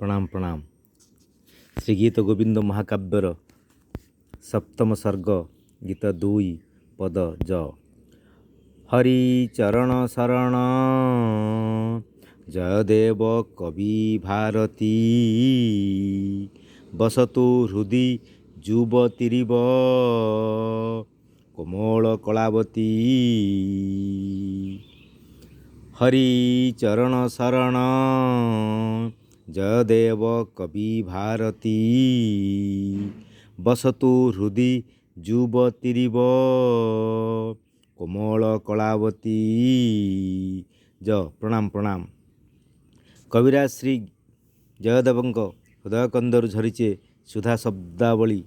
प्रणाम प्रणाम। श्री गीत गोविंद महाकाव्यर सप्तम सर्ग गीत 2 पद ज। हरि चरण शरण जयदेव कवि भारती बसतु हृदि जुबतिरिव कोमल कलावती। हरि चरण शरण जयदेव कवि भारती बसतु हृदि जुबतिरिव कोमल कलावती। ज प्रणाम प्रणाम। कविराज श्री जयदेवଙ୍କ हृदय कंदर झरीचे सुधा शब्दावली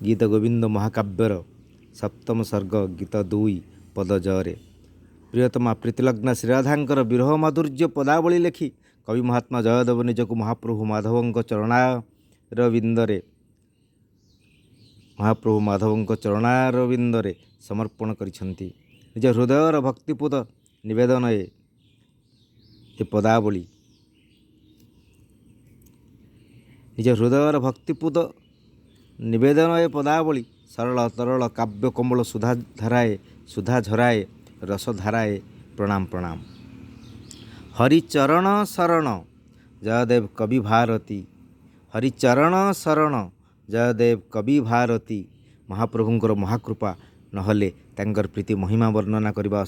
गीत गोविंद महाकाव्यर सप्तम सर्ग गीत 2 पद जरे। प्रियतमा प्रीतिलग्ना श्रीराधांकर विरह माधुर्य पदावली लेखि कवि महात्मा जयदेव निजक महाप्रभु माधवଙ୍କ चरणारविंदरे समर्पण करिछन्ति। निज हृदयर भक्तिपूत निवेदन ए पदावली निज हृदयर भक्तिपूत निवेदन ए पदावली सरल तरल काव्य कोमल सुधा झराए रस धाराए। प्रणाम प्रणाम। हरिचरण शरण जयदेव कवि भारती हरिचरण शरण जयदेव कवि भारती। महाप्रभुंकर महाकृपा नहले तांकर प्रीति महिमा वर्णना करबा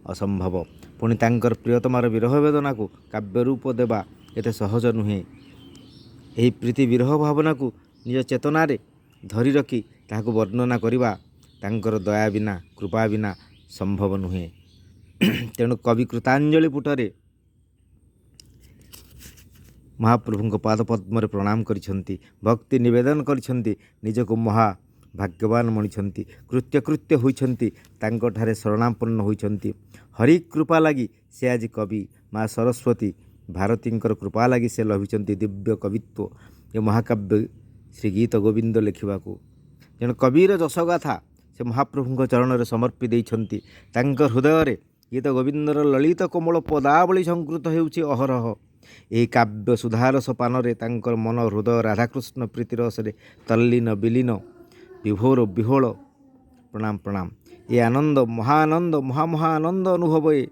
असंभव पुणी तांकर प्रियतमार विरह वेदना को काव्य रूप देवा एते सहज नुहे। एही प्रीति विरह भावना को निज चेतना रे धरी रखी ताहाको वर्णना करबा तांकर दया बिना कृपा बिना संभव नुहे। तेणु कवि कृतांजलि पुटरे महाप्रभु पादपद्म प्रणाम करिछन्ति भक्ति निवेदन करिछन्ति निजको महा भाग्यवान मणिछन्ति कृत्य कृत्य होइछन्ति तांको ठारे शरणापन्न होइछन्ति। हरि कृपा लागी से आज कवि माँ सरस्वती भारतींकर कृपा लागी से लभिछन्ति दिव्य कवित्व ये महाकाव्य श्री गीत गोविंद लेखिबाकू। तेणु कविर जशगाथा से महाप्रभु चरण में समर्पी देइछन्ति। तांकर हृदय रे गीत गोविंदर ललित कोमल पदावली संकृत हेउछि अहरह। एही काव्य सुधारस पानरे तांकर मन हृदय राधाकृष्ण प्रीतिरस रे तल्लीन विलीन विभोर विहोल। प्रणाम प्रणाम। ये आनंद महाआनंद महामहाआनंद अनुभव ए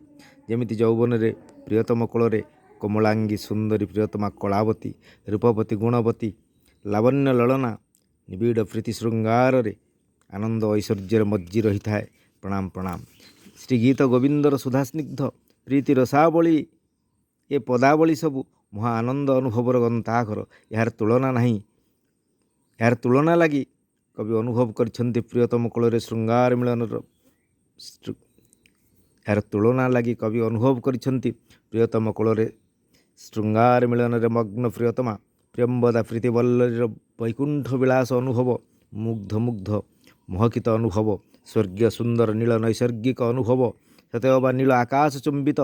जेमिति यौवन रे प्रियतम कोଳରେ कोमलांगी सुंदरी प्रियतमा कलावती रूपवती गुणवती लावण्य ललना निबिड़ प्रीति श्रृंगार रे आनंद ऐश्वर्य मज्जी रही थाए। प्रणाम प्रणाम। श्री गीत गोविंदर सुधास्निग्ध प्रीति रसावली ए पदावली सबू महा आनंद अनुभवर गंताघर यार तुलना नहीं। यार तुलना लगी कवि अनुभव करछन्ति प्रियतम कोଳରେ श्रृंगार मिलन यार तुलना लगी कवि अनुभव करछन्ति प्रियतम कोଳରେ श्रृंगार मिलन रे मग्न प्रियतमा प्रियंबदा प्रीतिवल्लरीर वैकुंठ विलास अनुभव मुग्ध मुग्ध मोहकित अनुभव स्वर्गीय सुंदर नील नैसर्गिक अनुभव सतैव नील आकाश चुंबित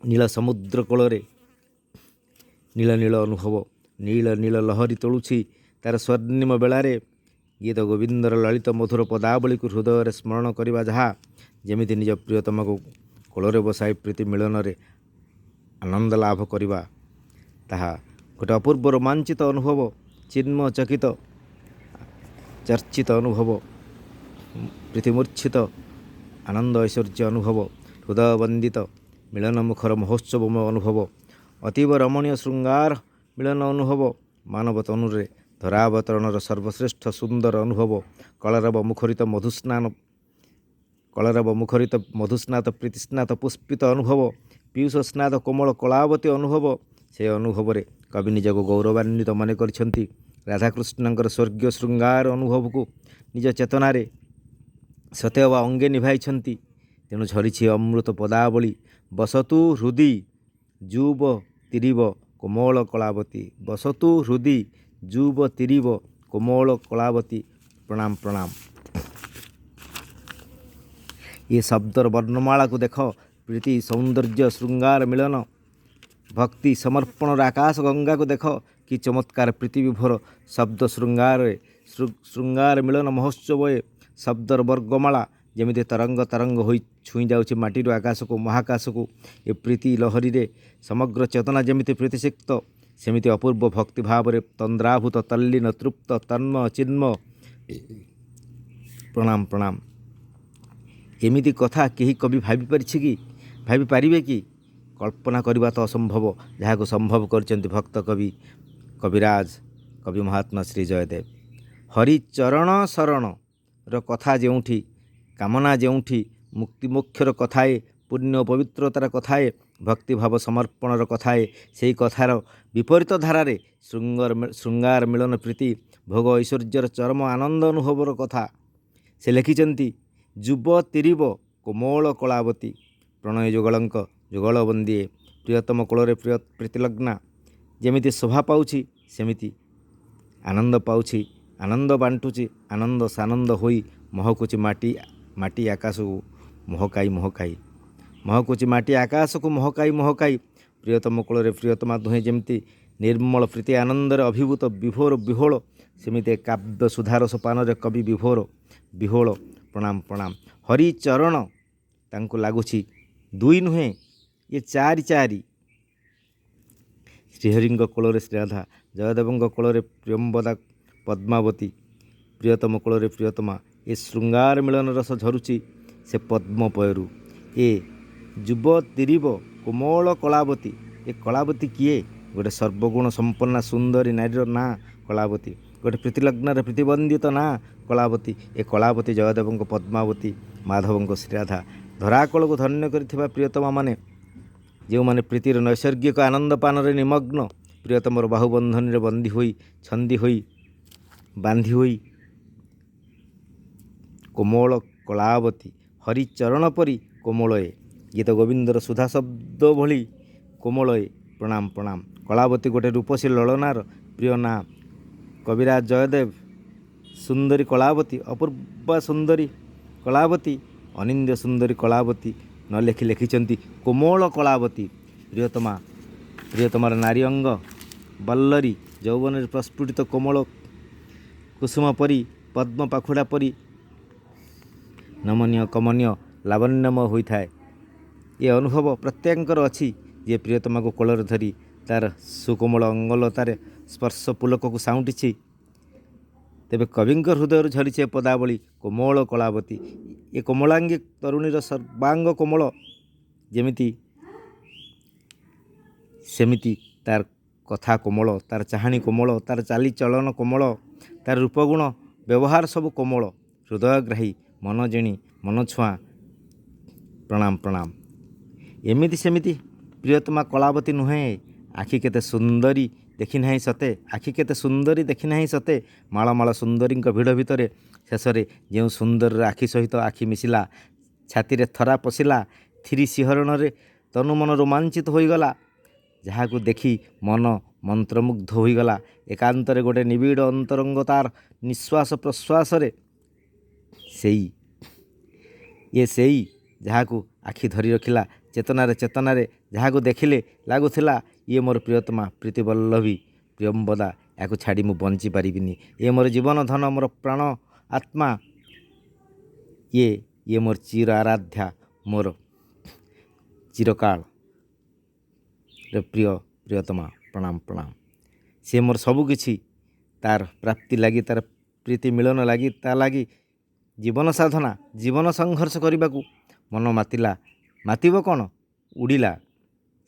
नील समुद्र कोଳରେ नील नील अनुभव नील नील लहरी तोलुछि तार स्वर्णिम बेलारे गीत गोविंदर ललित मधुर पदावली को हृदय स्मरण करवा जहाँ जेमिति निज प्रियतम को कोଳରେ बसाई प्रीति मिलन रे आनंद लाभ करवा ताहा गोटे अपूर्व रोमांचित अनुभव चिन्म चकित चर्चित अनुभव प्रीतिमूर्छित आनंद ऐश्वर्य अनुभव हृदय वंदित मिलन मुखर महोत्सवमय अनुभव अतीव रमणीय श्रृंगार मिलन अनुभव मानव तनुरे धरावतरणर सर्वश्रेष्ठ सुंदर अनुभव कलरव मुखरित मधुस्नात प्रीतिस्नात पुष्पित अनुभव पीयूष स्नात कोमल कलावती अनुभव से अनुभव रे कवि निज को गौरवान्वित मन करछन्ति। राधाकृष्णंकर स्वर्गीय श्रृंगार अनुभव को निज चेतना रे सतैव अंगे निभाइछन्ति। तेणु झरीछि अमृत पदावली बसतु हृदि जुब तिरिव कोमल कलावती बसतु हृदि जुब तिरिव कोमल कलावती। प्रणाम प्रणाम। ये शब्दर वर्णमाला को देख प्रीति सौंदर्य श्रृंगार मिलन भक्ति समर्पण आकाश गंगा को देख कि चमत्कार प्रीति विभोर शब्द श्रृंगार मिलन महोत्सव शब्दर वर्गमाला ଯେମିତି ତରଙ୍ଗ ତରଙ୍ଗ ହୋଇ ଛୁଇଁ ଯାଉଛି ମାଟିରୁ ଆକାଶକୁ ମହାକାଶକୁ। ଏ ପ୍ରୀତି ଲହରୀରେ ସମଗ୍ର ଚେତନା ଯେମିତି ପ୍ରୀତିସିକ୍ତ, ସେମିତି ଅପୂର୍ବ ଭକ୍ତି ଭାବରେ ତନ୍ଦ୍ରାଭୂତ ତଲ୍ଲୀନ ତୃପ୍ତ ତନ୍ମ ଚିନ୍ମ। ପ୍ରଣାମ ପ୍ରଣାମ। ଏମିତି କଥା କେହି କବି ଭାବିପାରିଛି କି? ଭାବିପାରିବେ କି? କଳ୍ପନା କରିବା ତ ଅସମ୍ଭବ, ଯାହାକୁ ସମ୍ଭବ କରିଛନ୍ତି ଭକ୍ତ କବି କବିରାଜ କବି ମହାତ୍ମା ଶ୍ରୀ ଜୟଦେବ। ହରିଚରଣ ଶରଣର କଥା ଯେଉଁଠି, କାମନା ଯେଉଁଠି, ମୁକ୍ତି ମୋକ୍ଷର କଥାଏ, ପୁଣ୍ୟ ପବିତ୍ରତାର କଥାଏ, ଭକ୍ତିଭାବ ସମର୍ପଣର କଥାଏ, ସେହି କଥାର ବିପରୀତ ଧାରାରେ ଶୃଙ୍ଗାର ମିଳନ ପ୍ରୀତି ଭୋଗ ଐଶ୍ୱର୍ଯ୍ୟର ଚରମ ଆନନ୍ଦ ଅନୁଭବର କଥା ସେ ଲେଖିଛନ୍ତି। ଯୁବ ତିରିବ କୋମଳ କଳାବତୀ, ପ୍ରଣୟ ଯୁଗଳଙ୍କ ଯୁଗଳ ବନ୍ଦିଏ, ପ୍ରିୟତମ କୋଳରେ ପ୍ରୀତିଲଗ୍ନା। ଯେମିତି ଶୋଭା ପାଉଛି ସେମିତି ଆନନ୍ଦ ପାଉଛି, ଆନନ୍ଦ ବାଣ୍ଟୁଛି, ଆନନ୍ଦ ସାନନ୍ଦ ହୋଇ ମହକୁଛି ମାଟି ଆକାଶକୁ ମହକାଇ ମହକାଇ, ମହକୁଛି ମାଟି ଆକାଶକୁ ମହକାଇ ମହକାଇ। ପ୍ରିୟତମ କୋଳରେ ପ୍ରିୟତମା ଦୁହେଁ ଯେମିତି ନିର୍ମଳ ପ୍ରୀତି ଆନନ୍ଦରେ ଅଭିଭୂତ ବିଭୋର ବିହୋଳ, ସେମିତି କାବ୍ୟ ସୁଧାରସ ପାନରେ କବି ବିଭୋର ବିହୋଳ। ପ୍ରଣାମ ପ୍ରଣାମ। ହରିଚରଣ ତାଙ୍କୁ ଲାଗୁଛି ଦୁଇ ନୁହେଁ, ଏ ଚାରି ଚାରି। ଶ୍ରୀହରିଙ୍କ କୋଳରେ ଶ୍ରୀରାଧା, ଜୟଦେବଙ୍କ କୋଳରେ ପ୍ରିୟମ୍ବଦା ପଦ୍ମାବତୀ, ପ୍ରିୟତମ କୋଳରେ ପ୍ରିୟତମା। ଏ ଶୃଙ୍ଗାର ମିଳନ ରସ ଝରୁଛି ସେ ପଦ୍ମପୟରୁ। ଏ ଯୁବ ତିରିବ କୋମଳ କଳାବତୀ, ଏ କଳାବତୀ କିଏ? ଗୋଟେ ସର୍ବଗୁଣ ସମ୍ପନ୍ନା ସୁନ୍ଦରୀ ନାରୀର ନାଁ କଳାବତୀ, ଗୋଟେ ପ୍ରୀତିଲଗ୍ନର ପ୍ରୀତିବନ୍ଦିତ ନାଁ କଳାବତୀ। ଏ କଳାବତୀ ଜୟଦେବଙ୍କ ପଦ୍ମାବତୀ, ମାଧବଙ୍କ ଶ୍ରୀରାଧା। ଧରାକଳକୁ ଧନ୍ୟ କରିଥିବା ପ୍ରିୟତମା ମାନେ, ଯେଉଁମାନେ ପ୍ରୀତିର ନୈସର୍ଗିକ ଆନନ୍ଦ ପାନରେ ନିମଗ୍ନ, ପ୍ରିୟତମର ବାହୁବନ୍ଧନୀରେ ବନ୍ଦୀ ହୋଇ ଛନ୍ଦି ହୋଇ ବାନ୍ଧି ହୋଇ କୋମଳ କଳାବତୀ। ହରିଚରଣ ପରି କୋମଳଏ, ଗୀତ ଗୋବିନ୍ଦର ସୁଧା ଶବ୍ଦ ଭଳି କୋମଳଏ। ପ୍ରଣାମ ପ୍ରଣାମ। କଳାବତୀ ଗୋଟେ ରୂପସୀ ଲଳନାର ପ୍ରିୟ ନାଁ କବିରାଜ ଜୟଦେବ। ସୁନ୍ଦରୀ କଳାବତୀ, ଅପୂର୍ବା ସୁନ୍ଦରୀ କଳାବତୀ, ଅନିନ୍ଦ୍ୟ ସୁନ୍ଦରୀ କଳାବତୀ ନ ଲେଖି ଲେଖିଛନ୍ତି କୋମଳ କଳାବତୀ। ପ୍ରିୟତମାର ନାରୀ ଅଙ୍ଗ ବଲ୍ଲରୀ ଯୌବନରେ ପ୍ରସ୍ଫୁଟିତ କୋମଳ କୁସୁମ ପରି, ପଦ୍ମ ପାଖୁଡ଼ା ପରି ନମନୀୟ କମନୀୟ ଲାବଣ୍ୟମୟ ହୋଇଥାଏ। ଏ ଅନୁଭବ ପ୍ରତ୍ୟେକଙ୍କର ଅଛି, ଯିଏ ପ୍ରିୟତମାକୁ କୋଳରେ ଧରି ତାର ସୁକୋମଳ ଅଙ୍ଗଲତାରେ ସ୍ପର୍ଶ ପୁଲକକୁ ସାଉଁଟିଛି। ତେବେ କବିଙ୍କ ହୃଦୟରୁ ଝରିଛି ଏ ପଦାବଳୀ କୋମଳ କଳାବତୀ। ଏ କୋମଳାଙ୍ଗୀ ତରୁଣୀର ସର୍ବାଙ୍ଗ କୋମଳ ଯେମିତି, ସେମିତି ତାର କଥା କୋମଳ, ତାର ଚାହାଣୀ କୋମଳ, ତାର ଚାଲିଚଳନ କୋମଳ, ତାର ରୂପଗୁଣ ବ୍ୟବହାର ସବୁ କୋମଳ, ହୃଦୟଗ୍ରାହୀ, ମନ ଜିଣି ମନ ଛୁଆଁ। ପ୍ରଣାମ ପ୍ରଣାମ। ଏମିତି ସେମିତି ପ୍ରିୟତମା କଳାବତୀ ନୁହେଁ, ଆଖି କେତେ ସୁନ୍ଦରୀ ଦେଖିନାହିଁ ସତେ, ଆଖି କେତେ ସୁନ୍ଦରୀ ଦେଖିନାହିଁ ସତେ। ମାଳ ମାଳ ସୁନ୍ଦରୀଙ୍କ ଭିଡ଼ ଭିତରେ ଶେଷରେ ଯେଉଁ ସୁନ୍ଦରୀର ଆଖି ସହିତ ଆଖି ମିଶିଲା, ଛାତିରେ ଥରା ପଶିଲା, ଥିରି ଶିହରଣରେ ତନୁ ମନ ରୋମାଞ୍ଚିତ ହୋଇଗଲା, ଯାହାକୁ ଦେଖି ମନ ମନ୍ତ୍ରମୁଗ୍ଧ ହୋଇଗଲା। ଏକାନ୍ତରେ ଗୋଟେ ନିବିଡ଼ ଅନ୍ତରଙ୍ଗତାର ନିଶ୍ୱାସ ପ୍ରଶ୍ୱାସରେ ସେଇ ଯାହାକୁ ଆଖି ଧରି ରଖିଲା, ଚେତନାରେ ଯାହାକୁ ଦେଖିଲେ ଲାଗୁଥିଲା ଇଏ ମୋର ପ୍ରିୟତମା ପ୍ରୀତିବଲ୍ଲଭୀ ପ୍ରିୟମ୍ବଦା, ଏହାକୁ ଛାଡ଼ି ମୁଁ ବଞ୍ଚି ପାରିବିନି। ଇଏ ମୋର ଜୀବନ ଧନ, ମୋର ପ୍ରାଣ ଆତ୍ମା, ଇଏ ମୋର ଚିର ଆରାଧ୍ୟା, ମୋର ଚିରକାଳ ପ୍ରିୟତମା। ପ୍ରଣାମ ପ୍ରଣାମ। ସେ ମୋର ସବୁକିଛି, ତାର ପ୍ରାପ୍ତି ଲାଗି, ତାର ପ୍ରୀତି ମିଳନ ଲାଗି, ତା ଲାଗି ଜୀବନ ସାଧନା, ଜୀବନ ସଂଘର୍ଷ କରିବାକୁ ମନ ମାତିଲା। ମାତିବ କ'ଣ, ଉଡ଼ିଲା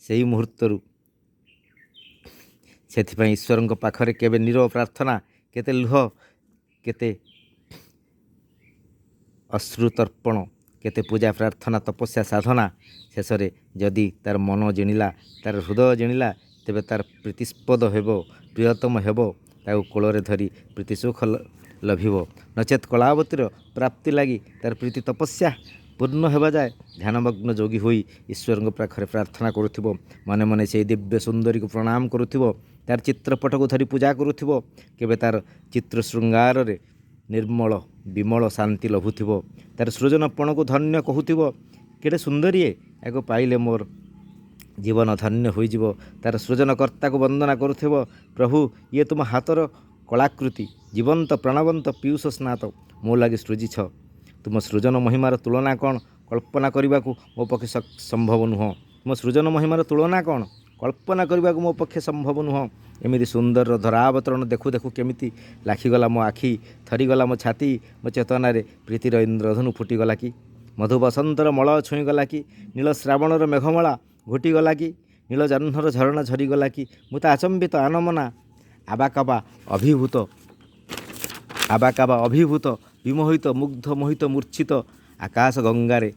ସେଇ ମୁହୂର୍ତ୍ତରୁ। ସେଥିପାଇଁ ଈଶ୍ୱରଙ୍କ ପାଖରେ କେବେ ନୀରବ ପ୍ରାର୍ଥନା, କେତେ ଲୁହ, କେତେ ଅଶ୍ରୁତର୍ପଣ, କେତେ ପୂଜା ପ୍ରାର୍ଥନା ତପସ୍ୟା ସାଧନା। ଶେଷରେ ଯଦି ତାର ମନ ଜିଣିଲା, ତାର ହୃଦୟ ଜିଣିଲା, ତେବେ ତାର ପ୍ରୀତିସ୍ପଦ ହେବ, ପ୍ରିୟତମ ହେବ, ତାକୁ କୋଳରେ ଧରି ପ୍ରୀତି ସୁଖ ଲଭିବ। ନଚେତ୍ କଳାବତୀର ପ୍ରାପ୍ତି ଲାଗି ତାର ପ୍ରୀତି ତପସ୍ୟା ପୂର୍ଣ୍ଣ ହେବା ଯାଏ ଧ୍ୟାନମଗ୍ନ ଯୋଗୀ ହୋଇ ଈଶ୍ୱରଙ୍କ ପାଖରେ ପ୍ରାର୍ଥନା କରୁଥିବ, ମନେ ମନେ ସେହି ଦିବ୍ୟ ସୁନ୍ଦରୀକୁ ପ୍ରଣାମ କରୁଥିବ, ତାର ଚିତ୍ରପଟକୁ ଧରି ପୂଜା କରୁଥିବ। କେବେ ତାର ଚିତ୍ର ଶୃଙ୍ଗାରରେ ନିର୍ମଳ ବିମଳ ଶାନ୍ତି ଲଭୁଥିବ, ତାର ସୃଜନପଣକୁ ଧନ୍ୟ କହୁଥିବ। କେଡ଼େ ସୁନ୍ଦରୀଏ, ଏହାକୁ ପାଇଲେ ମୋର ଜୀବନ ଧନ୍ୟ ହୋଇଯିବ। ତାର ସୃଜନକର୍ତ୍ତାକୁ ବନ୍ଦନା କରୁଥିବ, ପ୍ରଭୁ ଇଏ ତୁମ ହାତର କଳାକୃତି, ଜୀବନ୍ତ ପ୍ରାଣବନ୍ତ ପୀୟୁଷ ସ୍ନାତ ମୋ ଲାଗି ସୃଜିଛ। ତୁମ ସୃଜନ ମହିମାର ତୁଳନା କ'ଣ କଳ୍ପନା କରିବାକୁ ମୋ ପକ୍ଷେ ସମ୍ଭବ ନୁହଁ। ତୁମ ସୃଜନ ମହିମାର ତୁଳନା କ'ଣ କଳ୍ପନା କରିବାକୁ ମୋ ପକ୍ଷେ ସମ୍ଭବ ନୁହଁ। ଏମିତି ସୁନ୍ଦର ଧରାବତରଣ ଦେଖୁ ଦେଖୁ କେମିତି ଲାଖିଗଲା ମୋ ଆଖି, ଥରିଗଲା ମୋ ଛାତି, ମୋ ଚେତନାରେ ପ୍ରୀତିର ଇନ୍ଦ୍ରଧନୁ ଫୁଟିଗଲା କି? ମଧୁ ବସନ୍ତର ମଳ ଛୁଇଁଗଲା କି? ନୀଳ ଶ୍ରାବଣର ମେଘମଳା ଘୋଟିଗଲା କି? ନୀଳ ଜହ୍ନର ଝରଣା ଝରିଗଲା କି? ମୁଁ ତ ଆଚମ୍ବିତ ଆନମନା ଆବାକାବା ଅଭିଭୂତ ବିମୋହିତ ମୁଗ୍ଧ ମୋହିତ ମୂର୍ଚ୍ଛିତ ଆକାଶ ଗଙ୍ଗାରେ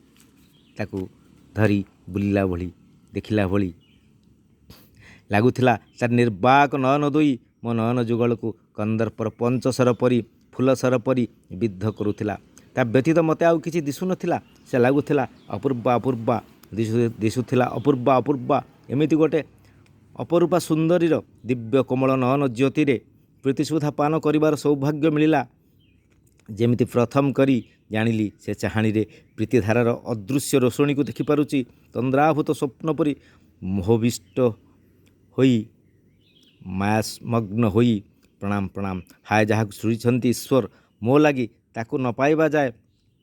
ତାକୁ ଧରି ବୁଲିଲା ଭଳି ଦେଖିଲା ଭଳି ଲାଗୁଥିଲା। ତାର ନିର୍ବାକ ନୟନ ଦୁଇ ମୋ ନୟନ ଯୁଗଳକୁ କନ୍ଦର୍ପର ପଞ୍ଚସର ପରି ଫୁଲସର ପରି ବିଦ୍ଧ କରୁଥିଲା। ତା ବ୍ୟତୀତ ମୋତେ ଆଉ କିଛି ଦିଶୁନଥିଲା। ସେ ଲାଗୁଥିଲା ଅପୂର୍ବା ଦିଶୁଥିଲା ଅପୂର୍ବା। ଏମିତି ଗୋଟେ ଅପରୂପା ସୁନ୍ଦରୀର ଦିବ୍ୟ କୋମଳ ନୟନ ଜ୍ୟୋତିରେ ପ୍ରୀତିସୁଧା ପାନ କରିବାର ସୌଭାଗ୍ୟ ମିଳିଲା। ଯେମିତି ପ୍ରଥମ କରି ଜାଣିଲି ସେ ଚାହାଣୀରେ ପ୍ରୀତିଧାରାର ଅଦୃଶ୍ୟ ରୋଷଣୀକୁ ଦେଖିପାରୁଛି। ତନ୍ଦ୍ରାଭୂତ ସ୍ୱପ୍ନ ପରି ମୋହବିଷ୍ଟ ହୋଇ ମାୟାମଗ୍ନ ହୋଇ ପ୍ରଣାମ। ହାୟ ଯାହାକୁ ସୃଜିଛନ୍ତି ଈଶ୍ୱର ମୋ ଲାଗି, ତାକୁ ନ ପାଇବା ଯାଏ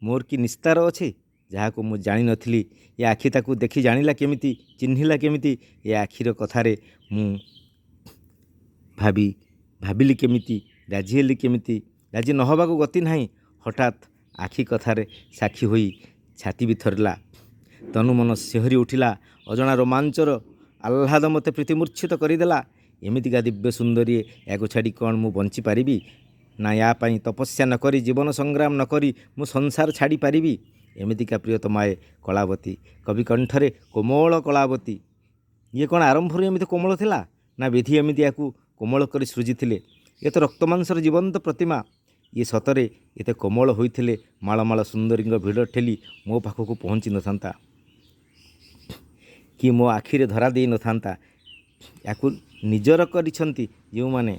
ମୋର କି ନିସ୍ତାର ଅଛି? ଯାହାକୁ ମୁଁ ଜାଣିନଥିଲି ଏ ଆଖି ତାକୁ ଦେଖି ଜାଣିଲା କେମିତି, ଚିହ୍ନିଲା କେମିତି? ଏ ଆଖିର କଥାରେ ମୁଁ ଭାବିଲି କେମିତି, ରାଜି ହେଲି କେମିତି? ରାଜି ନ ହେବାକୁ ଗତି ନାହିଁ। ହଠାତ୍ ଆଖି କଥାରେ ସାକ୍ଷୀ ହୋଇ ଛାତି ବି ଥରିଲା, ତନୁମନ ଶିହରି ଉଠିଲା। ଅଜଣା ରୋମାଞ୍ଚର ଆହ୍ଲାଦ ମୋତେ ପ୍ରୀତିମୂର୍ଚ୍ଛିତ କରିଦେଲା। ଏମିତିକା ଦିବ୍ୟ ସୁନ୍ଦରୀ, ୟାକୁ ଛାଡ଼ି କ'ଣ ମୁଁ ବଞ୍ଚିପାରିବି? ନା ୟା ପାଇଁ ତପସ୍ୟା ନ କରି, ଜୀବନ ସଂଗ୍ରାମ ନ କରି ମୁଁ ସଂସାର ଛାଡ଼ି ପାରିବି? ଏମିତିକା ପ୍ରିୟତମାଏ କଳାବତୀ, କବି କଣ୍ଠରେ କୋମଳ କଳାବତୀ। ଇଏ କ'ଣ ଆରମ୍ଭରୁ ଏମିତି କୋମଳ ଥିଲା? ନା ବିଧି ଏମିତି ୟାକୁ କୋମଳ କରି ସୃଜିଥିଲେ? ଏ ତ ରକ୍ତମାଂସର ଜୀବନ୍ତ ପ୍ରତିମା। ଇଏ ସତରେ ଏତେ କୋମଳ ହୋଇଥିଲେ ମାଳ ସୁନ୍ଦରୀଙ୍କ ଭିଡ଼ ଠେଲି ମୋ ପାଖକୁ ପହଞ୍ଚି ନଥାନ୍ତା କି ମୋ ଆଖିରେ ଧରା ଦେଇ ନଥାନ୍ତା। ୟାକୁ ନିଜର କରିଛନ୍ତି ଯେଉଁମାନେ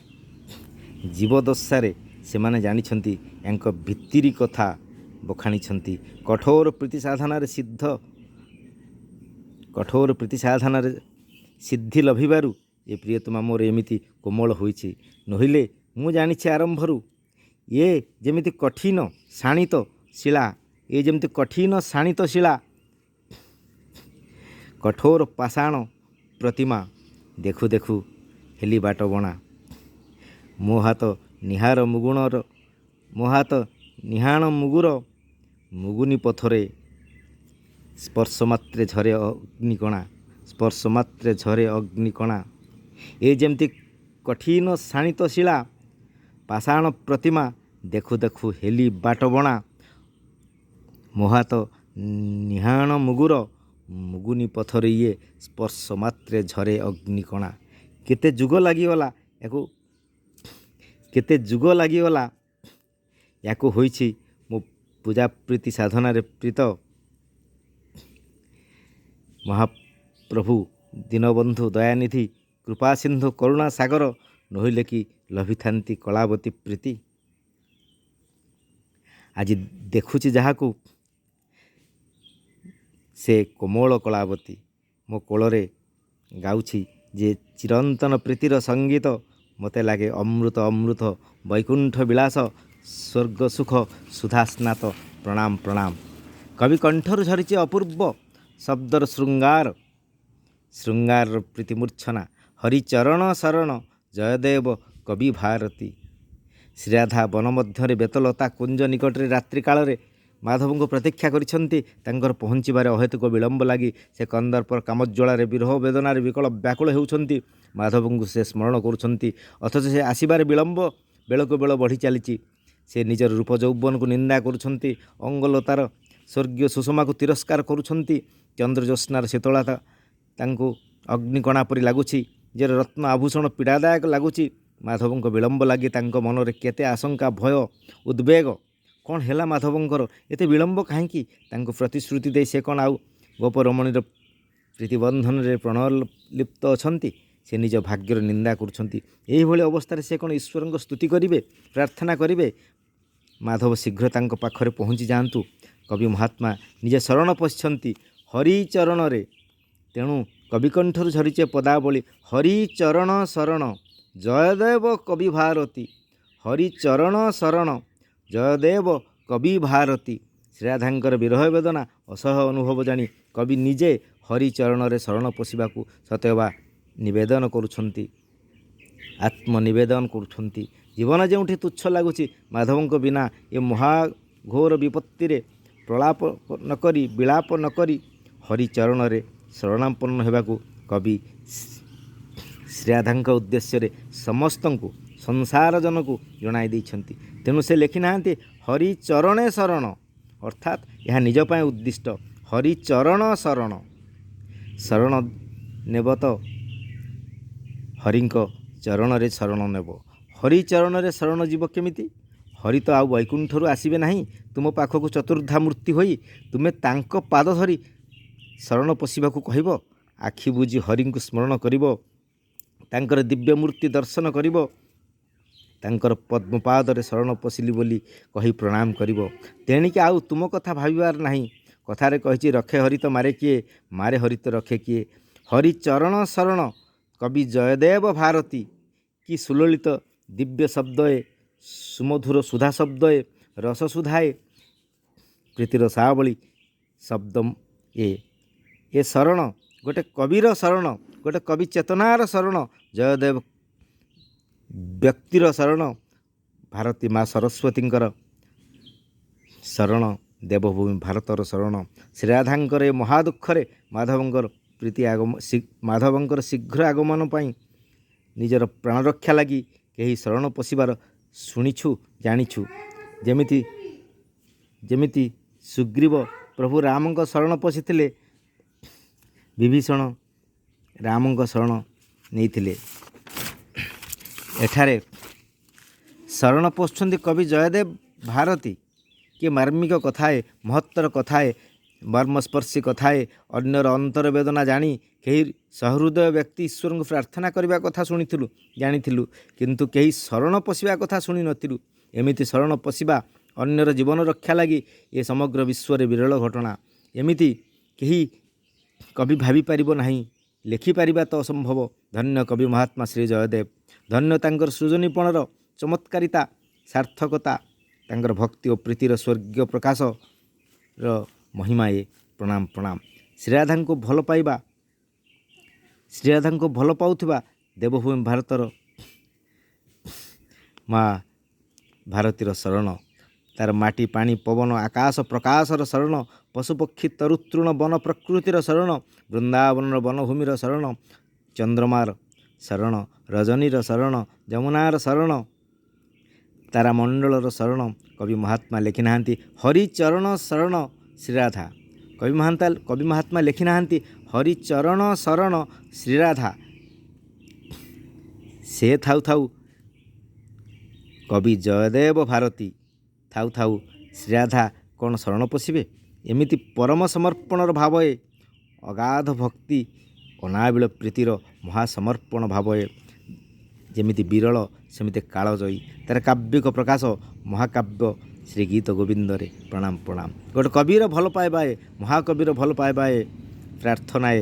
ଜୀବଦଶାରେ, ସେମାନେ ଜାଣିଛନ୍ତି ୟାଙ୍କ ଭିତିରି କଥା ବଖାଣିଛନ୍ତି। କଠୋର ପ୍ରୀତି ସାଧନାରେ ସିଦ୍ଧି ଲଭିବାରୁ ଏ ପ୍ରିୟତମା ମୋର ଏମିତି କୋମଳ ହୋଇଛି। ନହିଲେ ମୁଁ ଜାଣିଛି ଆରମ୍ଭରୁ ଏ ଯେମିତି କଠିନ ଶାଣିତ ଶିଳା, କଠୋର ପାଷାଣ ପ୍ରତିମା। ଦେଖୁ ଦେଖୁ ହେଲି ବାଟ ବଣା। ମୋ ହାତ ନିହାଣ ମୁଗୁର ମୁଗୁନି ପଥରେ ସ୍ପର୍ଶ ମାତ୍ରେ ଝରେ ଅଗ୍ନିକଣା। ଏ ଯେମିତି କଠିନ ଶାଣିତ ଶିଳା, ପାଷାଣ ପ୍ରତିମା। ଦେଖୁ ଦେଖୁ ହେଲି ବାଟ ବଣା। ମୋ ହାତ ନିହାଣ ମୁଗୁର ମୁଗୁନି ପଥରେ ଇଏ ସ୍ପର୍ଶ ମାତ୍ରେ ଝରେ ଅଗ୍ନିକଣା। କେତେ ଯୁଗ ଲାଗିଗଲା ୟାକୁ ହୋଇଛି ମୋ ପୂଜା ପ୍ରୀତି ସାଧନାରେ ପ୍ରୀତ। ମହାପ୍ରଭୁ ଦୀନବନ୍ଧୁ ଦୟାନିଧି କୃପାସିନ୍ଧୁ କରୁଣା ସାଗର, ନହିଲେ କି ଲଭିଥାନ୍ତି କଳାବତୀ ପ୍ରୀତି। ଆଜି ଦେଖୁଛି ଯାହାକୁ, ସେ କୋମଳ କଳାବତୀ ମୋ କୋଳରେ ଗାଉଛି ଯେ ଚିରନ୍ତନ ପ୍ରୀତିର ସଙ୍ଗୀତ। ମୋତେ ଲାଗେ ଅମୃତ ବୈକୁଣ୍ଠ ବିଳାସ, ସ୍ୱର୍ଗ ସୁଖ ସୁଧାସ୍ନାତ। ପ୍ରଣାମ। କବି କଣ୍ଠରୁ ଝରିଛି ଅପୂର୍ବ ଶବ୍ଦର ଶୃଙ୍ଗାରର ପ୍ରୀତିମୂର୍ଚ୍ଛନା। ହରିଚରଣ ଶରଣ ଜୟଦେବ କବି ଭାରତୀ। ଶ୍ରୀରାଧା ବନ ମଧ୍ୟରେ ବେତଲତା କୁଞ୍ଜ ନିକଟରେ ରାତ୍ରି କାଳରେ ମାଧବଙ୍କୁ ପ୍ରତୀକ୍ଷା କରିଛନ୍ତି। ତାଙ୍କର ପହଞ୍ଚିବାରେ ଅହେତୁକ ବିଳମ୍ବ ଲାଗି ସେ କନ୍ଦର୍ପର କାମଜ୍ୱାଳାରେ ବିରହ ବେଦନାରେ ବିକଳ ବ୍ୟାକୁଳ ହେଉଛନ୍ତି। ମାଧବଙ୍କୁ ସେ ସ୍ମରଣ କରୁଛନ୍ତି, ଅଥଚ ସେ ଆସିବାରେ ବିଳମ୍ବ ବେଳକୁ ବେଳ ବଢ଼ି ଚାଲିଛି। ସେ ନିଜର ରୂପ ଯୌବନକୁ ନିନ୍ଦା କରୁଛନ୍ତି, ଅଙ୍ଗଲତାର ସ୍ୱର୍ଗୀୟ ସୁଷମାକୁ ତିରସ୍କାର କରୁଛନ୍ତି। ଚନ୍ଦ୍ରଜ୍ୟୋତ୍ସ୍ନାର ଶୀତଳତା ତାଙ୍କୁ ଅଗ୍ନିକଣା ପରି ଲାଗୁଛି, ଯେ ରତ୍ନ ଆଭୂଷଣ ପୀଡ଼ାଦାୟକ ଲାଗୁଛି। ମାଧବଙ୍କ ବିଳମ୍ବ ଲାଗି ତାଙ୍କ ମନରେ କେତେ ଆଶଙ୍କା, ଭୟ, ଉଦ୍ବେଗ। କ'ଣ ହେଲା ମାଧବଙ୍କର? ଏତେ ବିଳମ୍ବ କାହିଁକି? ତାଙ୍କୁ ପ୍ରତିଶ୍ରୁତି ଦେଇ ସେ କ'ଣ ଆଉ ଗୋପରମଣୀର ପ୍ରୀତିବନ୍ଧନରେ ପ୍ରାଣଲିପ୍ତ ଅଛନ୍ତି? ସେ ନିଜ ଭାଗ୍ୟର ନିନ୍ଦା କରୁଛନ୍ତି। ଏହିଭଳି ଅବସ୍ଥାରେ ସେ କ'ଣ ଈଶ୍ୱରଙ୍କ ସ୍ତୁତି କରିବେ, ପ୍ରାର୍ଥନା କରିବେ? ମାଧବ ଶୀଘ୍ର ତାଙ୍କ ପାଖରେ ପହଞ୍ଚି ଯାଆନ୍ତୁ। କବି ମହାତ୍ମା ନିଜେ ଶରଣ ପଶିଛନ୍ତି ହରିଚରଣରେ। ତେଣୁ କବିକଣ୍ଠରୁ ଝରିଛି ପଦାବଳୀ, ହରିଚରଣ ଶରଣ ଜୟଦେବ କବି ଭାରତୀ। ହରିଚରଣ ଶରଣ ଜୟଦେବ କବି ଭାରତୀ। ଶ୍ରୀରାଧାଙ୍କର ବିରହ ବେଦନା ଅସହ ଅନୁଭବ ଜାଣି କବି ନିଜେ ହରିଚରଣରେ ଶରଣ ପଶିବାକୁ ସତେଅବା ନିବେଦନ କରୁଛନ୍ତି, ଆତ୍ମନିବେଦନ କରୁଛନ୍ତି। ଜୀବନ ଯେଉଁଠି ତୁଚ୍ଛ ଲାଗୁଛି, ମାଧବଙ୍କ ବିନା ଏ ମହାଘୋର ବିପତ୍ତିରେ ପ୍ରଳାପ ନକରି ବିଳାପ ନକରି ହରିଚରଣରେ ଶରଣାପନ୍ନ ହେବାକୁ କବି ଶ୍ରୀରାଧାଙ୍କ ଉଦ୍ଦେଶ୍ୟରେ ସମସ୍ତଙ୍କୁ ସଂସାରଜନକୁ ଜଣାଇ ଦେଇଛନ୍ତି। ତେଣୁ ସେ ଲେଖିନାହାନ୍ତି ହରିଚରଣେ ଶରଣ, ଅର୍ଥାତ୍ ଏହା ନିଜ ପାଇଁ ଉଦ୍ଦିଷ୍ଟ। ହରିଚରଣ ଶରଣ, ଶରଣ ନେବ ତ ହରିଙ୍କ ଚରଣରେ ଶରଣ ନେବ। ହରିଚରଣରେ ଶରଣ ଯିବ କେମିତି? ହରି ତ ଆଉ ବୈକୁଣ୍ଠରୁ ଆସିବେ ନାହିଁ ତୁମ ପାଖକୁ ଚତୁର୍ଦ୍ଧା ମୂର୍ତ୍ତି ହୋଇ। ତୁମେ ତାଙ୍କ ପାଦ ଧରି ଶରଣ ପଶିବାକୁ କହିବ, ଆଖି ବୁଜି ହରିଙ୍କୁ ସ୍ମରଣ କରିବ, ତାଙ୍କର ଦିବ୍ୟ ମୂର୍ତ୍ତି ଦର୍ଶନ କରିବ, ତାଙ୍କର ପଦ୍ମପାଦରେ ଶରଣ ପଶିଲି ବୋଲି କହି ପ୍ରଣାମ କରିବ। ତେଣିକି ଆଉ ତୁମ କଥା ଭାବିବାର ନାହିଁ। କଥାରେ କହିଛି, ରଖେ ହରି ତ ମାରେ କିଏ, ମାରେ ହରି ତ ରଖେ କିଏ। ହରିଚରଣ ଶରଣ କବି ଜୟଦେବ ଭାରତୀ। କି ସୁଲଳିତ ଦିବ୍ୟ ଶବ୍ଦଏ, ସୁମଧୁର ସୁଧା ଶବ୍ଦଏ, ରସ ସୁଧାଏ, ପ୍ରୀତିର ସାବଳି ଶବ୍ଦ ଏ ଶରଣ ଗୋଟେ କବିର ଶରଣ, ଗୋଟେ କବି ଚେତନାର ଶରଣ, ଜୟଦେବ ବ୍ୟକ୍ତିର ଶରଣ, ଭାରତୀ ମା ସରସ୍ୱତୀଙ୍କର ଶରଣ, ଦେବଭୂମି ଭାରତର ଶରଣ। ଶ୍ରୀରାଧାଙ୍କର ଏ ମହାଦୁଃଖରେ ମାଧବଙ୍କର ମାଧବଙ୍କର ଶୀଘ୍ର ଆଗମନ ପାଇଁ ନିଜର ପ୍ରାଣରକ୍ଷା ଲାଗି କେହି ଶରଣ ପଶିବାର ଶୁଣିଛୁ ଜାଣିଛୁ। ଯେମିତି ସୁଗ୍ରୀବ ପ୍ରଭୁ ରାମଙ୍କ ଶରଣ ପଶିଥିଲେ, ବିଭୀଷଣ ରାମଙ୍କ ଶରଣ ନେଇଥିଲେ। ଏଠାରେ ଶରଣ ପଶୁଛନ୍ତି କବି ଜୟଦେବ ଭାରତୀ। କି ମାର୍ମିକ କଥାଏ, ମହତ୍ତର କଥାଏ, ମର୍ମସ୍ପର୍ଶୀ କଥାଏ। ଅନ୍ୟର ଅନ୍ତର ବେଦନା ଜାଣି କେହି ସହୃଦୟ ବ୍ୟକ୍ତି ଈଶ୍ୱରଙ୍କୁ ପ୍ରାର୍ଥନା କରିବା କଥା ଶୁଣିଥିଲୁ, ଜାଣିଥିଲୁ, କିନ୍ତୁ କେହି ଶରଣ ପଶିବା କଥା ଶୁଣିନଥିଲୁ। ଏମିତି ଶରଣ ପଶିବା ଅନ୍ୟର ଜୀବନ ରକ୍ଷା ଲାଗି ଏ ସମଗ୍ର ବିଶ୍ୱରେ ବିରଳ ଘଟଣା। ଏମିତି କେହି କବି ଭାବିପାରିବ ନାହିଁ, ଲେଖିପାରିବା ତ ଅସମ୍ଭବ। ଧନ୍ୟ କବି ମହାତ୍ମା ଶ୍ରୀ ଜୟଦେବ, ଧନ୍ୟ ତାଙ୍କର ସୃଜନୀପଣର ଚମତ୍କାରିତା, ସାର୍ଥକତା, ତାଙ୍କର ଭକ୍ତି ଓ ପ୍ରୀତିର ସ୍ୱର୍ଗୀୟ ପ୍ରକାଶର ମହିମା। ପ୍ରଣାମ ପ୍ରଣାମ। ଶ୍ରୀରାଧାଙ୍କୁ ଭଲ ପାଉଥିବା ଦେବଭୂମି ଭାରତର ମା ଭାରତୀର ଶରଣ, ତାର ମାଟି ପାଣି ପବନ ଆକାଶ ପ୍ରକାଶର ଶରଣ, ପଶୁପକ୍ଷୀ ତରୁତୃଣ ବନ ପ୍ରକୃତିର ଶରଣ, ବୃନ୍ଦାବନର ବନଭୂମିର ଶରଣ, ଚନ୍ଦ୍ରମାର ଶରଣ, ରଜନୀର ଶରଣ, ଯମୁନାର ଶରଣ, ତାରାମଣ୍ଡଳର ଶରଣ। କବି ମହାତ୍ମା ଲେଖିନାହାନ୍ତି ହରିଚରଣ ଶରଣ ଶ୍ରୀରାଧା। କବି ମହାତ୍ମା ଲେଖିନାହାନ୍ତି ହରିଚରଣ ଶରଣ ଶ୍ରୀରାଧା। ସେ ଥାଉ ଥାଉ କବି ଜୟଦେବ ଭାରତୀ ଥାଉ ଥାଉ ଶ୍ରୀରାଧା କ'ଣ ଶରଣ ପଶିବେ? ଏମିତି ପରମ ସମର୍ପଣର ଭାବରେ, ଅଗାଧ ଭକ୍ତି, ଅନାବିଳ ପ୍ରୀତିର ମହାସମର୍ପଣ ଭାବରେ ଯେମିତି ବିରଳ ସେମିତି କାଳଜୟୀ। ତାର କାବ୍ୟିକ ପ୍ରକାଶ ମହାକାବ୍ୟ ଶ୍ରୀ ଗୀତ ଗୋବିନ୍ଦରେ। ପ୍ରଣାମ ପ୍ରଣାମ। ଗୋଟେ କବିର ଭଲ ପାଇବାଏ, ମହାକବିର ଭଲ ପାଇବାଏ, ପ୍ରାର୍ଥନାଏ,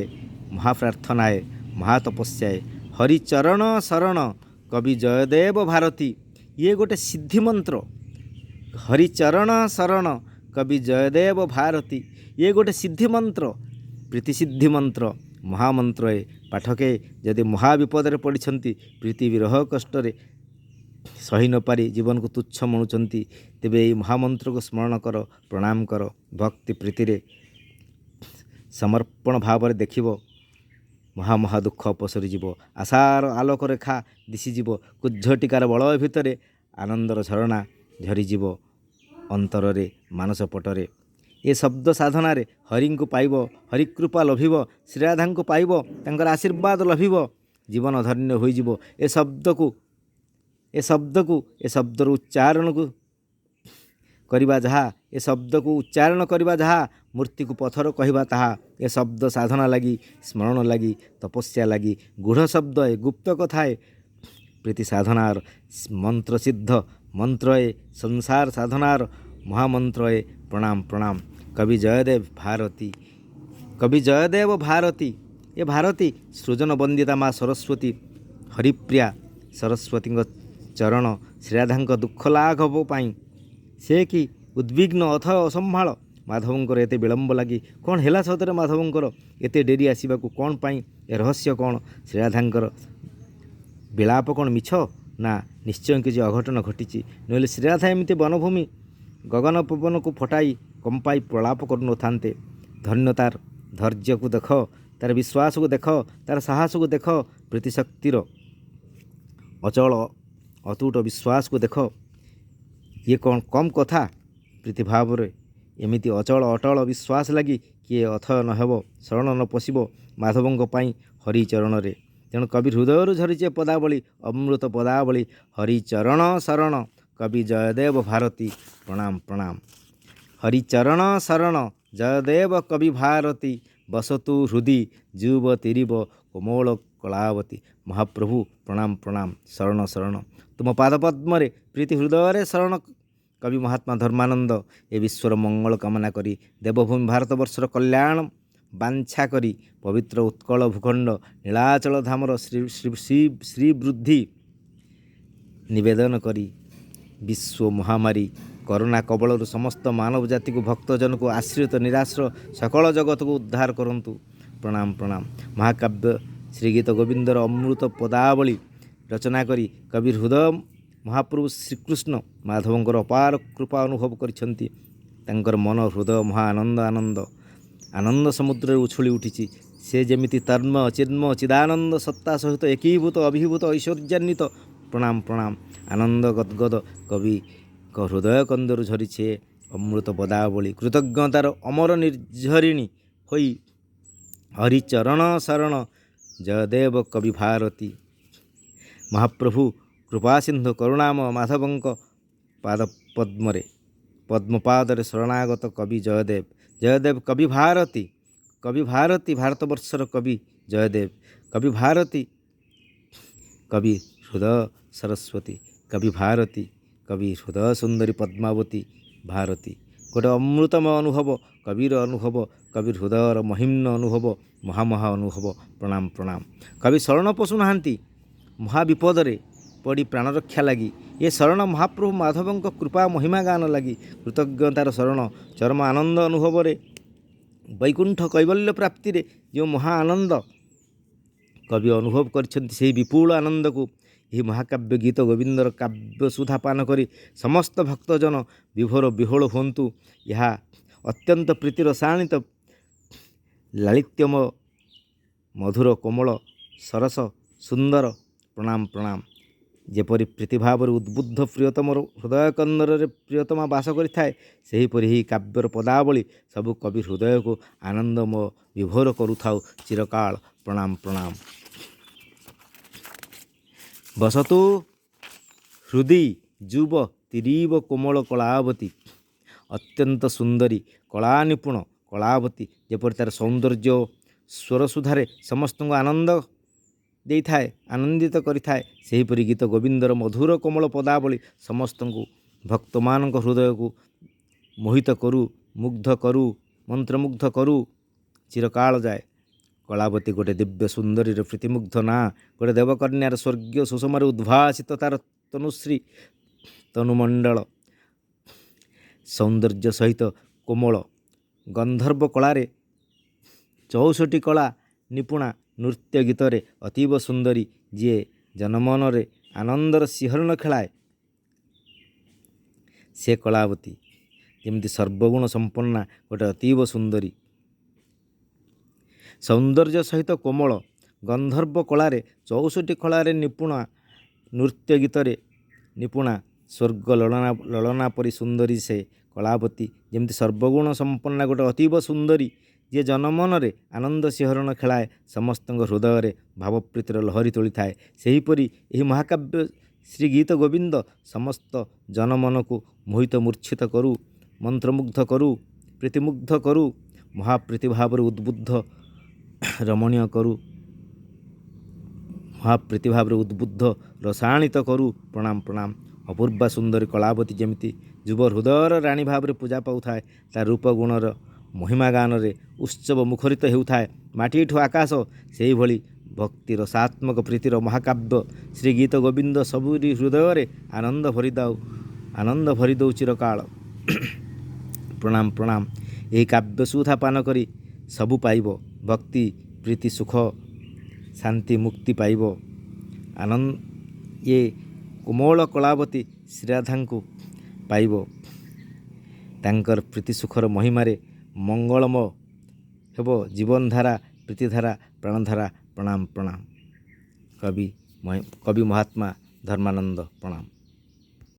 ମହାପ୍ରାର୍ଥନାଏ, ମହାତପସ୍ୟାଏ। ହରିଚରଣ ଶରଣ କବି ଜୟଦେବ ଭାରତୀ, ଇଏ ଗୋଟେ ସିଦ୍ଧି ମନ୍ତ୍ର। ହରିଚରଣ ଶରଣ କବି ଜୟଦେବ ଭାରତୀ, ଇଏ ଗୋଟେ ସିଦ୍ଧି ମନ୍ତ୍ର, ପ୍ରୀତିସିଦ୍ଧି ମନ୍ତ୍ର, ମହାମନ୍ତ୍ର। ପାଠକେ ଯଦି ମହାବିପଦରେ ପଡ଼ିଛନ୍ତି, ପ୍ରୀତି ବିରହ କଷ୍ଟରେ ସହି ନପାରି ଜୀବନକୁ ତୁଚ୍ଛ ମଣୁଛନ୍ତି, ତେବେ ଏହି ମହାମନ୍ତ୍ରକୁ ସ୍ମରଣ କର, ପ୍ରଣାମ କର। ଭକ୍ତି ପ୍ରୀତିରେ ସମର୍ପଣ ଭାବରେ ଦେଖିବ, ମହା ଦୁଃଖ ଅପସରିଯିବ। ଆଶାର ଆଲୋକ ରେଖା ଦିଶିଯିବ। କୁଜ୍ଝଟିକାର ବଳୟ ଭିତରେ ଆନନ୍ଦର ଝରଣା ଝରିଯିବ ଅନ୍ତରରେ, ମାନସ ପଟରେ। ଏ ଶବ୍ଦ ସାଧନାରେ ହରିଙ୍କୁ ପାଇବ, ହରିକୃପା ଲଭିବ, ଶ୍ରୀରାଧାଙ୍କୁ ପାଇବ, ତାଙ୍କର ଆଶୀର୍ବାଦ ଲଭିବ, ଜୀବନ ଧନ୍ୟ ହୋଇଯିବ। ଏ ଶବ୍ଦର ଉଚ୍ଚାରଣକୁ କରିବା ଯାହା, ଏ ଶବ୍ଦକୁ ଉଚ୍ଚାରଣ କରିବା ଯାହା, ମୂର୍ତ୍ତିକୁ ପଥର କହିବା ତାହା। ଏ ଶବ୍ଦ ସାଧନା ଲାଗି, ସ୍ମରଣ ଲାଗି, ତପସ୍ୟା ଲାଗି, ଗୂଢ଼ ଶବ୍ଦ ଗୁପ୍ତ କଥାଏ, ପ୍ରୀତି ସାଧନାର ମନ୍ତ୍ରସିଦ୍ଧ ମନ୍ତ୍ରଏ, ସଂସାର ସାଧନାର ମହାମନ୍ତ୍ରଏ। ପ୍ରଣାମ ପ୍ରଣାମ। କବି ଜୟଦେବ ଭାରତୀ। କବି ଜୟଦେବ ଭାରତୀ। ଏ ଭାରତୀ ସୃଜନ ବନ୍ଦିତା ମା ସରସ୍ୱତୀ, ହରିପ୍ରିୟା ସରସ୍ୱତୀଙ୍କ ଚରଣ ଶ୍ରୀରାଧାଙ୍କ ଦୁଃଖ ଲାଘବ ପାଇଁ। ସେ କି ଉଦ୍ବିଗ୍ନ ଅଥୟ ଅସମ୍ଭାଳ ମାଧବଙ୍କର ଏତେ ବିଳମ୍ବ ଲାଗି? କ'ଣ ହେଲା ସତରେ ମାଧବଙ୍କର ଏତେ ଡେରି ଆସିବାକୁ? କ'ଣ ପାଇଁ? ଏ ରହସ୍ୟ କ'ଣ? ଶ୍ରୀରାଧାଙ୍କର ବିଳାପ କ'ଣ ମିଛ? ନା, ନିଶ୍ଚୟ କିଛି ଅଘଟଣ ଘଟିଛି। ନହେଲେ ଶ୍ରୀରାଧା ଏମିତି ବନଭୂମି ଗଗନ ପବନକୁ ଫଟାଇ କମ୍ପାଇ ପ୍ରଳାପ କରୁନଥାନ୍ତେ। ଧନ୍ୟ ତାର ଧୈର୍ଯ୍ୟକୁ ଦେଖ, ତାର ବିଶ୍ୱାସକୁ ଦେଖ, ତାର ସାହସକୁ ଦେଖ, ପ୍ରୀତିଶକ୍ତିର ଅଚଳ ଅତୁଟ ବିଶ୍ୱାସକୁ ଦେଖ। ଇଏ କ'ଣ କମ୍ କଥା? ପ୍ରୀତି ଭାବରେ ଏମିତି ଅଚଳ ଅଟଳ ବିଶ୍ୱାସ ଲାଗି କିଏ ଅଥୟ ନ ହେବ, ଶରଣ ନ ପଶିବ ମାଧବଙ୍କ ପାଇଁ ହରିଚରଣରେ। ତେଣୁ କବି ହୃଦୟରୁ ଝରିଛେ ପଦାବଳୀ, ଅମୃତ ପଦାବଳୀ। ହରିଚରଣ ଶରଣ କବି ଜୟଦେବ ଭାରତୀ। ପ୍ରଣାମ ପ୍ରଣାମ। ହରିଚରଣ ଶରଣ ଜୟଦେବ କବି ଭାରତୀ। ବସତୁ ହୃଦି ଯୁବ ତିରିବ କୋମଳ କଳାବତୀ। ମହାପ୍ରଭୁ ପ୍ରଣାମ ପ୍ରଣାମ। ଶରଣ ଶରଣ ତୁମ ପାଦପଦ୍ମରେ, ପ୍ରୀତି ହୃଦୟରେ ଶରଣ। କବି ମହାତ୍ମା ଧର୍ମାନନ୍ଦ ଏ ବିଶ୍ୱର ମଙ୍ଗଳ କାମନା କରି, ଦେବଭୂମି ଭାରତବର୍ଷର କଲ୍ୟାଣ ବାଞ୍ଛା କରି, ପବିତ୍ର ଉତ୍କଳ ଭୂଖଣ୍ଡ ନୀଳାଚଳ ଧାମର ଶ୍ରୀବୃଦ୍ଧି ନିବେଦନ କରି, ବିଶ୍ୱ ମହାମାରୀ କରୋନା କବଳରୁ ସମସ୍ତ ମାନବ ଜାତିକୁ, ଭକ୍ତଜନକୁ, ଆଶ୍ରିତ ନିରାଶ୍ର ସକଳ ଜଗତକୁ ଉଦ୍ଧାର କରନ୍ତୁ। ପ୍ରଣାମ ପ୍ରଣାମ। ମହାକାବ୍ୟ ଶ୍ରୀଗୀତ ଗୋବିନ୍ଦର ଅମୃତ ପଦାବଳୀ ରଚନା କରି କବି ହୃଦୟ ମହାପ୍ରଭୁ ଶ୍ରୀକୃଷ୍ଣ ମାଧବଙ୍କର ଅପାର କୃପା ଅନୁଭବ କରିଛନ୍ତି। ତାଙ୍କର ମନ ହୃଦୟ ମହା ଆନନ୍ଦ ସମୁଦ୍ରରେ ଉଛୁଳି ଉଠିଛି। ସେ ଯେମିତି ତନ୍ମୟ ଚିନ୍ମୟ ଚିଦାନନ୍ଦ ସତ୍ତା ସହିତ ଏକୀଭୂତ ଅଭିଭୂତ ଐଶ୍ୱର୍ଯ୍ୟାନ୍ୱିତ। ପ୍ରଣାମ ପ୍ରଣାମ। ଆନନ୍ଦ ଗଦ୍ଗଦ କବିଙ୍କ ହୃଦୟ କନ୍ଦରୁ ଝରିଛେ ଅମୃତ ପଦାବଳୀ। କୃତଜ୍ଞତାର ଅମର ନିର୍ଝରିଣୀ ହୋଇ ହରିଚରଣ ଶରଣ ଜୟଦେବ କବି ଭାରତୀ। ମହାପ୍ରଭୁ କୃପାସିନ୍ଧୁ କରୁଣାମୟ ମାଧବଙ୍କ ପଦ୍ମପାଦରେ ଶରଣାଗତ କବି ଜୟଦେବ। ଜୟଦେବ କବି ଭାରତୀ। କବି ଭାରତୀ ଭାରତବର୍ଷର କବି ଜୟଦେବ। କବି ଭାରତୀ କବି ହୃଦୟ ସରସ୍ୱତୀ। କବି ଭାରତୀ କବି ହୃଦୟ ସୁନ୍ଦରୀ ପଦ୍ମାବତୀ ଭାରତୀ। ଗୋଟେ ଅମୃତମୟ ଅନୁଭବ, କବିର ଅନୁଭବ, କବି ହୃଦୟର ମହିମ୍ନ ଅନୁଭବ, ମହାମହା ଅନୁଭବ। ପ୍ରଣାମ ପ୍ରଣାମ। କବି ଶରଣ ପଶୁନାହାନ୍ତି ମହାବିପଦରେ ପଡ଼ି ପ୍ରାଣରକ୍ଷା ଲାଗି। ଏ ଶରଣ ମହାପ୍ରଭୁ ମାଧବଙ୍କ କୃପା ମହିମା ଗାନ ଲାଗି। କୃତଜ୍ଞତାର ଶରଣ ଚରମ ଆନନ୍ଦ ଅନୁଭବରେ, ବୈକୁଣ୍ଠ କୈବଲ୍ୟ ପ୍ରାପ୍ତିରେ ଯେଉଁ ମହା ଆନନ୍ଦ କବି ଅନୁଭବ କରିଛନ୍ତି, ସେହି ବିପୁଳ ଆନନ୍ଦକୁ ଏହି ମହାକାବ୍ୟ ଗୀତ ଗୋବିନ୍ଦର କାବ୍ୟ ସୁଧା ପାନ କରି ସମସ୍ତ ଭକ୍ତଜନ ବିଭୋର ବିହୋଳ ହୁଅନ୍ତୁ। ଏହା ଅତ୍ୟନ୍ତ ପ୍ରୀତିର ଶାଣିତ ଲାଳିତ୍ୟମୟ ମଧୁର କୋମଳ ସରସ ସୁନ୍ଦର। ପ୍ରଣାମ ପ୍ରଣାମ। ଯେପରି ପ୍ରୀତିଭାବରେ ଉଦ୍ବୁଦ୍ଧ ପ୍ରିୟତମର ହୃଦୟ କନ୍ଦରରେ ପ୍ରିୟତମା ବାସ କରିଥାଏ, ସେହିପରି ଏହି କାବ୍ୟର ପଦାବଳୀ ସବୁ କବି ହୃଦୟକୁ ଆନନ୍ଦମୟ ବିଭୋର କରୁଥାଉ ଚିରକାଳ। ପ୍ରଣାମ ପ୍ରଣାମ। ବସତୁ ହୃଦି ଯୁବ ତିରିବ କୋମଳ କଳାବତୀ। ଅତ୍ୟନ୍ତ ସୁନ୍ଦରୀ କଳା ନିପୁଣ କଳାବତୀ ଯେପରି ତାର ସୌନ୍ଦର୍ଯ୍ୟ ସ୍ୱରସୁଧାରେ ସମସ୍ତଙ୍କୁ ଆନନ୍ଦ ଦେଇଥାଏ, ଆନନ୍ଦିତ କରିଥାଏ, ସେହିପରି ଗୀତ ଗୋବିନ୍ଦର ମଧୁର କୋମଳ ପଦାବଳୀ ସମସ୍ତଙ୍କୁ ଭକ୍ତମାନଙ୍କ ହୃଦୟକୁ ମୋହିତ କରୁ, ମୁଗ୍ଧ କରୁ, ମନ୍ତ୍ରମୁଗ୍ଧ କରୁ ଚିରକାଳ ଯାଏ। କଳାବତୀ ଗୋଟେ ଦିବ୍ୟ ସୁନ୍ଦରୀର ପ୍ରୀତିମୁଗ୍ଧ ନାଁ, ଗୋଟେ ଦେବକନ୍ୟାର ସ୍ୱର୍ଗୀୟ ସୁଷମାରେ ଉଦ୍ଭାସିତ ତାର ତନୁଶ୍ରୀ ତନୁମଣ୍ଡଳ ସୌନ୍ଦର୍ଯ୍ୟ ସହିତ କୋମଳ ଗନ୍ଧର୍ବ କଳାରେ 64 କଳା ନିପୁଣା ନୃତ୍ୟ ଗୀତରେ ଅତୀବ ସୁନ୍ଦରୀ, ଯିଏ ଜନମନରେ ଆନନ୍ଦର ଶିହରଣ ଖେଳାଏ। ସେ କଳାବତୀ ଯେମିତି ସର୍ବଗୁଣ ସମ୍ପନ୍ନା ଗୋଟେ ଅତୀବ ସୁନ୍ଦରୀ, ସୌନ୍ଦର୍ଯ୍ୟ ସହିତ କୋମଳ ଗନ୍ଧର୍ବ କଳାରେ 64 କଳାରେ ନିପୁଣା ନୃତ୍ୟ ଗୀତରେ ନିପୁଣା ସ୍ୱର୍ଗ ଲଳନା ପରି ସୁନ୍ଦରୀ। ସେ କଳାବତୀ ଯେମିତି ସର୍ବଗୁଣ ସମ୍ପନ୍ନା ଗୋଟେ ଅତୀବ ସୁନ୍ଦରୀ, ଯିଏ ଜନମନରେ ଆନନ୍ଦ ଶିହରଣ ଖେଳାଏ, ସମସ୍ତଙ୍କ ହୃଦୟରେ ଭାବପ୍ରୀତିର ଲହରୀ ତୋଳିଥାଏ। ସେହିପରି ଏହି ମହାକାବ୍ୟ ଶ୍ରୀ ଗୀତ ଗୋବିନ୍ଦ ସମସ୍ତ ଜନମନକୁ ମୋହିତ ମୂର୍ଚ୍ଛିତ କରୁ, ମନ୍ତ୍ରମୁଗ୍ଧ କରୁ, ପ୍ରୀତିମୁଗ୍ଧ କରୁ, ମହାପ୍ରୀତି ଭାବରେ ଉଦ୍ବୁଦ୍ଧ ରମଣୀୟ କରୁ, ମହାପ୍ରୀତି ଭାବରେ ଉଦ୍ବୁଦ୍ଧ ରସାଣିତ କରୁ। ପ୍ରଣାମ ପ୍ରଣାମ। ଅପୂର୍ବା ସୁନ୍ଦରୀ କଳାବତୀ ଯେମିତି ଯୁବ ହୃଦୟର ରାଣୀ ଭାବରେ ପୂଜା ପାଉଥାଏ, ତା ରୂପ ଗୁଣର ମହିମା ଗାନରେ ଉତ୍ସବ ମୁଖରିତ ହେଉଥାଏ ମାଟିଠୁ ଆକାଶ। ସେହିଭଳି ଭକ୍ତି ରସାତ୍ମକ ପ୍ରୀତିର ମହାକାବ୍ୟ ଶ୍ରୀ ଗୀତ ଗୋବିନ୍ଦ ସବୁରି ହୃଦୟରେ ଆନନ୍ଦ ଭରିଦେଉ ଚିରକାଳ। ପ୍ରଣାମ ପ୍ରଣାମ। ଏହି କାବ୍ୟ ସୁଧା ପାନ କରି ସବୁ ପାଇବ। ଭକ୍ତି ପ୍ରୀତି ସୁଖ ଶାନ୍ତି ମୁକ୍ତି ପାଇବ। ଆନନ୍ଦ ଏ କୋମଳ କଳାବତୀ ଶ୍ରୀରାଧାଙ୍କୁ ପାଇବ। ତାଙ୍କର ପ୍ରୀତି ସୁଖର ମହିମାରେ ମଙ୍ଗଳମୟ ହେବ ଜୀବନଧାରା ପ୍ରୀତିଧାରା ପ୍ରାଣଧାରା। ପ୍ରଣାମ ପ୍ରଣାମ। କବି ମହାତ୍ମା ଧର୍ମାନନ୍ଦ ପ୍ରଣାମ।